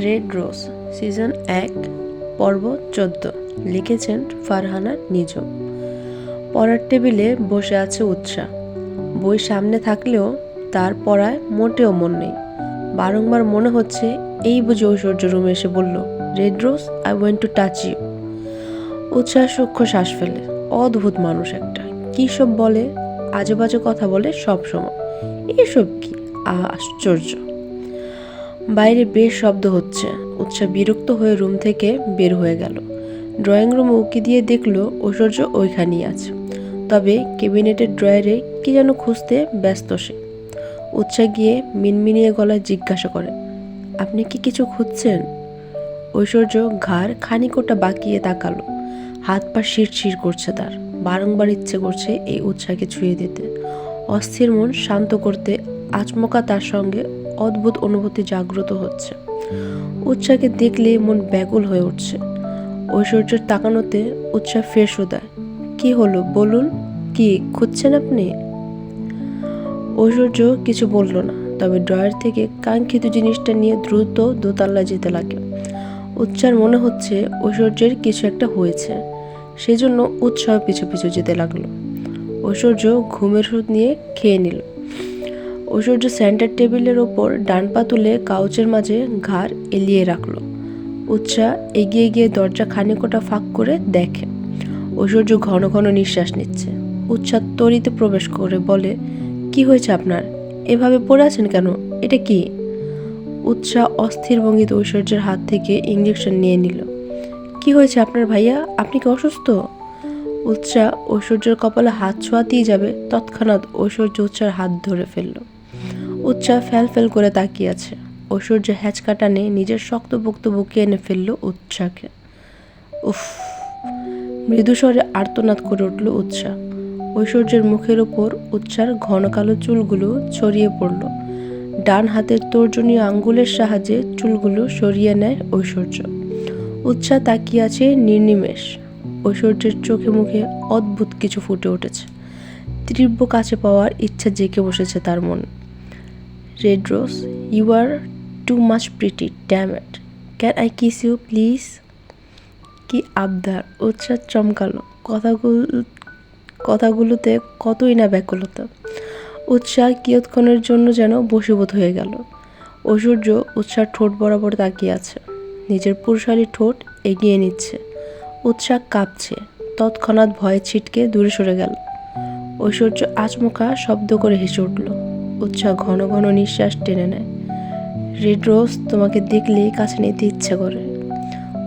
Red rose season 1 পর্ব 14 লিখেছেন ফারহানা নিজম। পড়ার টেবিলে বসে আছে উৎসাহ। বই সামনে থাকলেও তার পড়ায় মোটেও মন নেই। বারংবার মনে হচ্ছে এই বুঝে ঐশ্বর্য রুমে এসে বলল, red rose, I want to touch you. উৎসাহ সূক্ষ্ম শ্বাস ফেলে। অদ্ভুত মানুষ একটা, কী সব বলে, আজে বাজে কথা বলে সব সময়। এসব কি আশ্চর্য। বাইরে বেশ শব্দ হচ্ছে। উৎসাহ বিরক্ত হয়ে রুম থেকে বের হয়ে গেল। ড্রয়িং রুমে উকি দিয়ে দেখল ঐশ্বর্য ওইখানেই আছে, তবে ক্যাবিনেটের ড্রয়ারে কি যেন খুঁজতে ব্যস্ত সে। উৎসাহ গিয়ে মিনমিনিয়ে গলায় জিজ্ঞাসা করে, আপনি কি কিছু খুঁজছেন? ঐশ্বর্য ঘাড় খানিকটা বাঁকিয়ে তাকালো। হাত পা শিরশির করছে তার। বারংবার ইচ্ছে করছে এই উৎসাহকে ছুঁয়ে দিতে, অস্থির মন শান্ত করতে। আচমকা তার সঙ্গে অদ্ভুত অনুভূতি জাগ্রত হচ্ছে। উৎসাহকে দেখলে মন ব্যাকুল হয়ে উঠছে। ঐশ্বর্যের তাকানোতে উৎসাহ ফের শোধায়, কি হলো বলুন, কি খুঁজছেন আপনি? ঐশ্বর্য কিছু বলল না, তবে ড্রয়ার থেকে কাঙ্ক্ষিত জিনিসটা নিয়ে দ্রুত দোতলায় যেতে লাগে। উৎসাহর মনে হচ্ছে ঐশ্বর্যের কিছু একটা হয়েছে, সেজন্য উৎসাহ পিছু পিছু যেতে লাগলো। ঐশ্বর্য ঘুমের ওষুধ নিয়ে খেয়ে নিল। ঐশ্বর্য সেন্টার টেবিলের ওপর ডান পা তুলে কাউচের মাঝে ঘাড় এলিয়ে রাখলো। উৎসাহ এগিয়ে গিয়ে দরজা খানিকটা ফাঁক করে দেখে ঐশ্বর্য ঘন ঘন নিঃশ্বাস নিচ্ছে। উৎসাহ তড়িতে প্রবেশ করে বলে, কি হয়েছে আপনার? এভাবে পড়ে আছেন কেন? এটা কি? উৎসাহ অস্থির ভঙ্গিতে ঐশ্বর্যের হাত থেকে ইঞ্জেকশন নিয়ে নিল। কি হয়েছে আপনার ভাইয়া? আপনি কি অসুস্থ? উৎসাহ ঐশ্বর্যের কপালে হাত ছোঁয়াতেই যাবে, তৎক্ষণাৎ ঐশ্বর্য উৎসার হাত ধরে ফেলল। উৎসাহ ফ্যাল ফেল করে তাকিয়ে আছে। ঐশ্বর্য হ্যাচকা টানে নিজের শক্তপোক্ত বুকে এনে ফেলল উৎসাহকে। উফ! মৃদু স্বরে আর্তনাদ করে উঠল উৎসাহ। ঐশ্বর্যের মুখের ওপর উৎসার ঘন কালো চুলগুলো ছড়িয়ে পড়ল। ডান হাতের তর্জনীয় আঙ্গুলের সাহায্যে চুলগুলো সরিয়ে নেয় ঐশ্বর্য। উৎসাহ তাকিয়ে আছে নির্নিমেষ। ঐশ্বর্যের চোখে মুখে অদ্ভুত কিছু ফুটে উঠেছে। তীব্র কাছে পাওয়ার ইচ্ছা জেগে বসেছে তার মন। Red rose, you are too much pretty, damn it. Can I kiss you please? কি আবদার! উৎসাহ চমকালো। কথাগুলোতে কতই না ব্যাকুলতা। উৎসাহ কিয়ৎক্ষণের জন্য যেন বশীভূত হয়ে গেল। ঐশ্বর্য উৎসাহ ঠোঁট বরাবর তাকিয়ে আছে, নিজের পুরুষালী ঠোঁট এগিয়ে নিচ্ছে। উৎসাহ কাঁপছে। তৎক্ষণাৎ ভয়ে ছিটকে দূরে সরে গেল। ঐশ্বর্য আচমকা শব্দ করে হেসে উঠল। উৎসাহ ঘন ঘন নিঃশ্বাস টেনে নেয়। রেড রোজ, তোমাকে দেখলেই কাছে নিতে ইচ্ছে করে।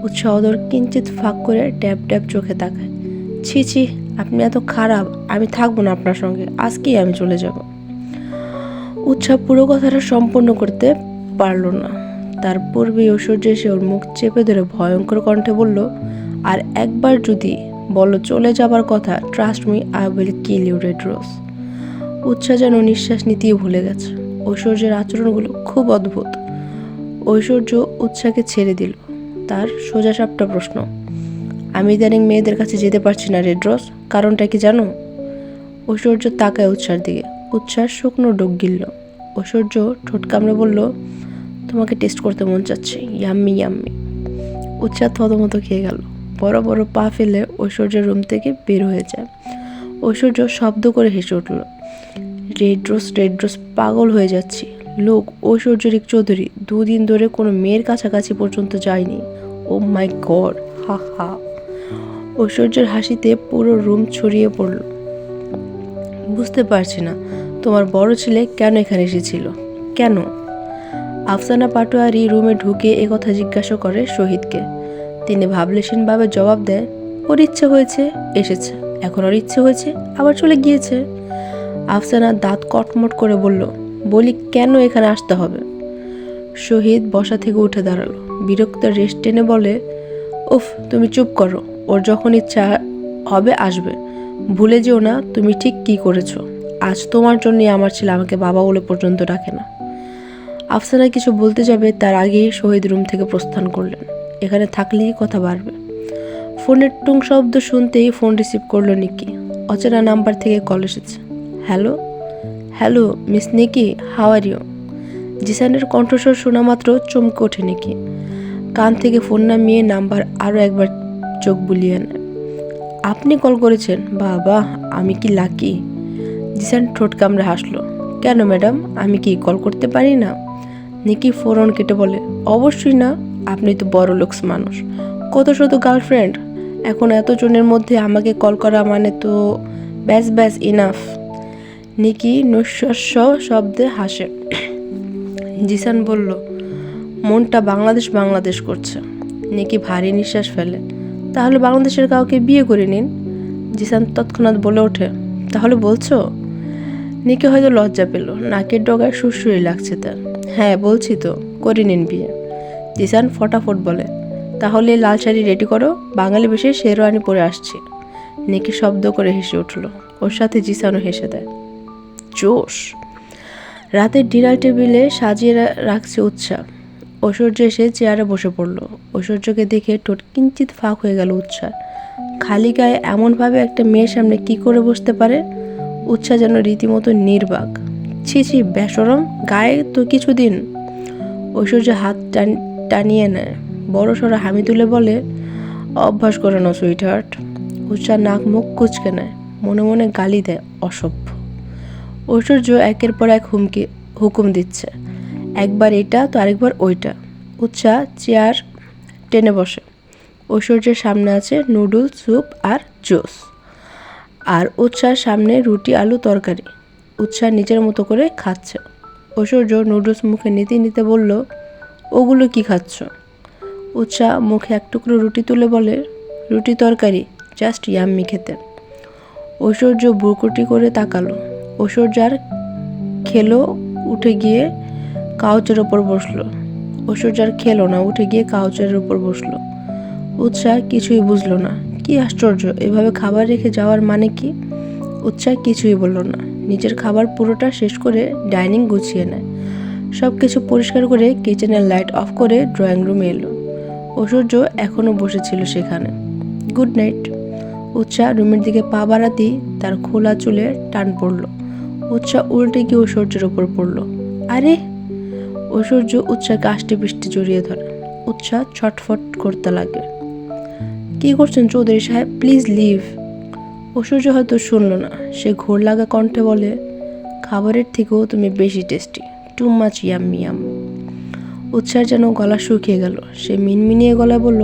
উৎসাহ অদর কিঞ্চিত ফাঁক করে ড্যাব ড্যাব চোখে তাকায়। ছি ছি, আপনি এত খারাপ, আমি থাকবো না আপনার সঙ্গে, আজকেই আমি চলে যাব। উৎসাহ পুরো কথাটা সম্পূর্ণ করতে পারল না। তার পূর্বেই ঐশ্বর্য এসে ওর মুখ চেপে ধরে ভয়ঙ্কর কণ্ঠে বলল, আর একবার যদি বলো চলে যাবার কথা, trust me, I will kill you red rose. উৎসাহ যেন নিঃশ্বাস নিতেই ভুলে গেছে। ঐশ্বর্যের আচরণগুলো খুব অদ্ভুত। ঐশ্বর্য উৎসাহকে ছেড়ে দিল। তার সোজাসাপটা প্রশ্ন, আমি ইদানিং মেয়েদের কাছে যেতে পারছি না রেড রোজ, কারণটা কি জানো? ঐশ্বর্য তাকায় উৎসার দিকে। উৎসাহ শুকনো ডোক গিলল। ঐশ্বর্য ঠোঁট কামড়ে বলল, তোমাকে টেস্ট করতে মন চাচ্ছে, ইয়াম্মি ইয়াম্মি। উৎসাহ থতমত খেয়ে গেল। বড় বড় পা ফেলে ঐশ্বর্যের রুম থেকে বের হয়ে যায়। ঐশ্বর্য শব্দ করে হেসে উঠল। রেড রোজ, পাগল হয়ে যাচ্ছি। লোক ঐশ্বর্যরিক চৌধুরী 2 দিন ধরে কোনো মেয়ের কাছাকাছি পর্যন্ত যায়নি। ও মাই গড, হা হা। ঐশ্বর্যের হাসিতে পুরো রুম ছড়িয়ে পড়ল। বুঝতে পারছি না তোমার বড় ছেলে কেন এখানে এসেছিল। কেন? আফসানা পাটোয়ারি রুমে ঢুকে একথা জিজ্ঞাসা করে শহীদকে। তিনি ভাবলেশীনভাবে জবাব দেয়, ওর ইচ্ছে হয়েছে এসেছে, এখন ওর ইচ্ছে হয়েছে আবার চলে গিয়েছে। আফসানা দাঁত কটমট করে বলল, বলি কেন এখানে আসতে হবে? শহীদ বসা থেকে উঠে দাঁড়ালো। বিরক্তের রেস্ট টেনে বলে, উফ, তুমি চুপ করো, ওর যখন ইচ্ছা হবে আসবে। ভুলে যেও না তুমি ঠিক কি করেছো। আজ তোমার জন্যই আমার ছেলে আমাকে বাবা বলে পর্যন্ত ডাকে না। আফসানা কিছু বলতে যাবে তার আগেই শহীদ রুম থেকে প্রস্থান করলেন। এখানে থাকলেই কথা বাড়বে। ফোনের টুং শব্দ শুনতেই ফোন রিসিভ করলো নিকি। অচেনা নাম্বার থেকে কল এসেছে। Hello, miss Nikki, how are you? জিসানের কণ্ঠস্বর শোনা মাত্র চমকে ওঠে নিকি। কান থেকে ফোন নামিয়ে নাম্বার আরও একবার চোখ বুলিয়ে নেয়। আপনি কল করেছেন? বাবা, আমি কি লাকি। জিসান ঠোঁট কামড়ে হাসলো। কেন ম্যাডাম, আমি কি কল করতে পারি না? নিকি ফোন কেটে বলে, অবশ্যই না, আপনি তো বড় লোকস মানুষ, কত শত গার্লফ্রেন্ড, এখন এতজনের মধ্যে আমাকে কল করা মানে তো ব্যাস ব্যাস ইনাফ। নিকি নৈশস্য শব্দে হাসে। জিসান বলল, মনটা বাংলাদেশ বাংলাদেশ করছে। নিকি ভারী নিঃশ্বাস ফেলে। তাহলে বাংলাদেশের কাউকে বিয়ে করে নিন। জিসান তৎক্ষণাৎ বলে ওঠে, তাহলে বলছো? নিকি হয়তো লজ্জা পেল, নাকের ডগায় সুরসুরি লাগছে তার। হ্যাঁ বলছি তো, করে নিন বিয়ে। জিসান ফটাফট বলে, তাহলে লাল শাড়ি রেডি করো, বাঙালি বেশে শেরওয়ানি পরে আসছি। নিকি শব্দ করে হেসে উঠল, ওর সাথে জিসানও হেসে দেয়। জোশ। রাতের ডিনার টেবিলে সাজিয়ে রাখছে উৎসাহ। ঐশ্বর্য এসে চেয়ারে বসে পড়ল। ঐশ্বর্যকে দেখে ঠোঁট কিঞ্চিত ফাঁক হয়ে গেল উৎসাহ। খালি গায়ে এমনভাবে একটা মেয়ের সামনে কি করে বসতে পারে? উৎসাহ যেন রীতিমতো নির্বাক। ছি ছি, বেশরম, গায়ে তো কিছুদিন। ঐশ্বর্য হাত টানিয়ে নেয়, বড় সড়ো হামি তুলে বলে, অভ্যাস করে না সুইট হার্ট। উৎসাহ নাক মুখ কুচকে নেয়, মনে মনে গালি দেয়, অসভ্য। ঐশ্বর্য একের পর এক হুকুম দিচ্ছে, একবার এটা তো আরেকবার ওইটা। উৎসাহ চেয়ার টেনে বসে। ঐশ্বর্যের সামনে আছে নুডল, স্যুপ আর জুস, আর উৎসাহের সামনে রুটি আলু তরকারি। উৎসাহ নিজের মতো করে খাচ্ছে। ঐশ্বর্য নুডলস মুখে নিতে নিতে বলল, ওগুলো কি খাচ্ছ? উৎসাহ মুখে এক টুকরো রুটি তুলে বলে, রুটি তরকারি, জাস্ট ইয়াম্মি খেতে। ঐশ্বর্য বুকুটি করে তাকালো। ঐশ্বর্য আর খেলো, উঠে গিয়ে কাউচের ওপর বসলো। ঐশ্বর্য আর খেলো না, উঠে গিয়ে কাউচের ওপর বসলো। উৎসাহ কিছুই বুঝলো না। কি আশ্চর্য, এভাবে খাবার রেখে যাওয়ার মানে কি? উৎসাহ কিছুই বলল না, নিজের খাবার পুরোটা শেষ করে ডাইনিং গুছিয়ে নেয়। সব কিছু পরিষ্কার করে কিচেনের লাইট অফ করে ড্রয়িং রুমে এলো। ঐশ্বর্য এখনও বসেছিল সেখানে। Good night. উৎসাহ রুমের দিকে পা বাড়াতেই তার খোলা চুলে টান পড়ল। উৎসাহ উল্টে গিয়ে ঐশ্বর্যের ওপর পড়ল। আরে! ঐশ্বর্য উৎসাহকে আষ্টে পৃষ্ঠে জড়িয়ে ধরে। উৎসাহ ছটফট করতে লাগে। কি করছেন চৌধুরী সাহেব, প্লিজ লিভ। ঐশ্বর্য হয়তো শুনল না, সে ঘোর লাগা কণ্ঠে বলে, খাবারের থেকেও তুমি বেশি tasty, too much yummy yum. উৎসাহ যেন গলা শুকিয়ে গেল। সে মিনমিনিয়ে গলায় বলল,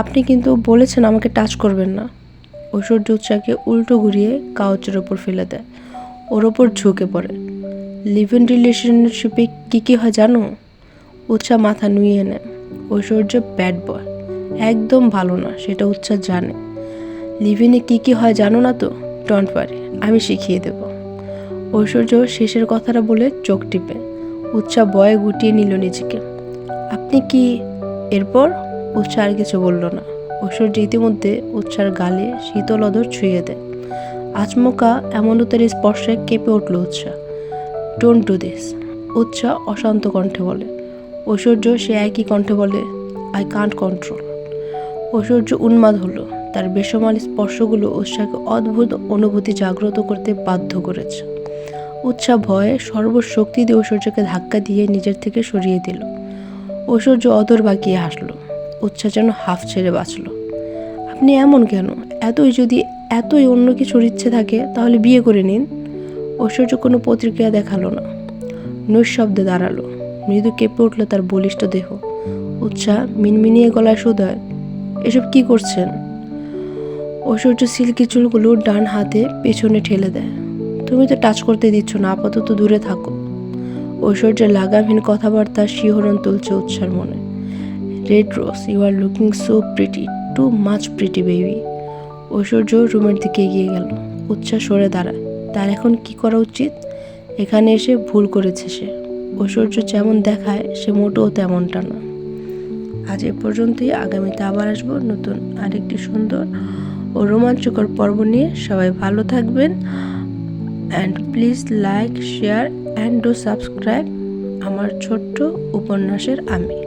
আপনি কিন্তু বলেছেন আমাকে টাচ করবেন না। ঐশ্বর্য উৎসাহকে উল্টো ঘুরিয়ে কাউচের ওপর ফেলে দেয়, ওর ওপর ঝুঁকে পড়ে। লিভ ইন রিলেশনশিপে কী কী হয় জানো? উৎসাহ মাথা নুইয়ে নেয়। ঐশ্বর্য ব্যাড বয়, একদম ভালো না, সেটা উৎসাহ জানে। লিভ ইনে কী কী হয় জানো না তো? ডোন্ট ওয়ারি, আমি শিখিয়ে দেব। ঐশ্বর্য শেষের কথাটা বলে চোখ টিপে। উৎসাহ বয়ে গুটিয়ে নিল নিজেকে। আপনি কি? এরপর উৎসাহ আর কিছু বলল না। ঐশ্বর্য ইতিমধ্যে উৎসার গালে শীতল অধর ছুঁয়ে দেয়। আচমকা এমনতার স্পর্শে কেঁপে উঠল উৎসাহ। ডোন্ট ডু দিস, উৎসাহ অশান্ত কণ্ঠে বলে। ঐশ্বর্য সে একই কণ্ঠে বলে, আই কান্ট কন্ট্রোল। ঐশ্বর্য উন্মাদ হলো। তার বেসামাল স্পর্শগুলো উৎসাহকে অদ্ভুত অনুভূতি জাগ্রত করতে বাধ্য করেছে। উৎসাহ ভয়ে সর্বশক্তি দিয়ে ঐশ্বর্যকে ধাক্কা দিয়ে নিজের থেকে সরিয়ে দিল। ঐশ্বর্য অদর বাঁকিয়ে হাসলো। উৎসাহ যেন হাফ ছেড়ে বাঁচল। আপনি এমন কেন? এতই অন্য কিছুর ইচ্ছে থাকে তাহলে বিয়ে করে নিন। ঐশ্বর্য কোনো প্রতিক্রিয়া দেখালো না, নৈশব্দে দাঁড়ালো। মৃদু কেঁপে উঠল তার বলিষ্ঠ দেহ। উৎসাহ মিনমিনিয়ে গলায় শুধায়, এসব কি করছেন? ঐশ্বর্য সিল্কি চুলগুলো ডান হাতে পেছনে ঠেলে দেয়। তুমি তো টাচ করতে দিচ্ছ না, আপাতত দূরে থাকো। ঐশ্বর্যের লাগামহীন কথাবার্তা শিহরণ তুলছে উৎসার মনে। Red rose, you are looking so pretty, too much pretty baby. Aishwarya রুমের দিকে এগিয়ে গেল। উৎসাহ সরে দাঁড়ায়। তার এখন কি করা উচিত? এখানে এসে ভুল করেছে সে। ঐশ্বর্য যেমন দেখায় সে মোটেও তেমনটা না। আজ এ পর্যন্তই। আগামীতে আবার আসবো নতুন আরেকটি সুন্দর ও রোমাঞ্চকর পর্ব নিয়ে। সবাই ভালো থাকবেন, and please like, share and do subscribe আমার ছোট্ট উপন্যাসের আমি।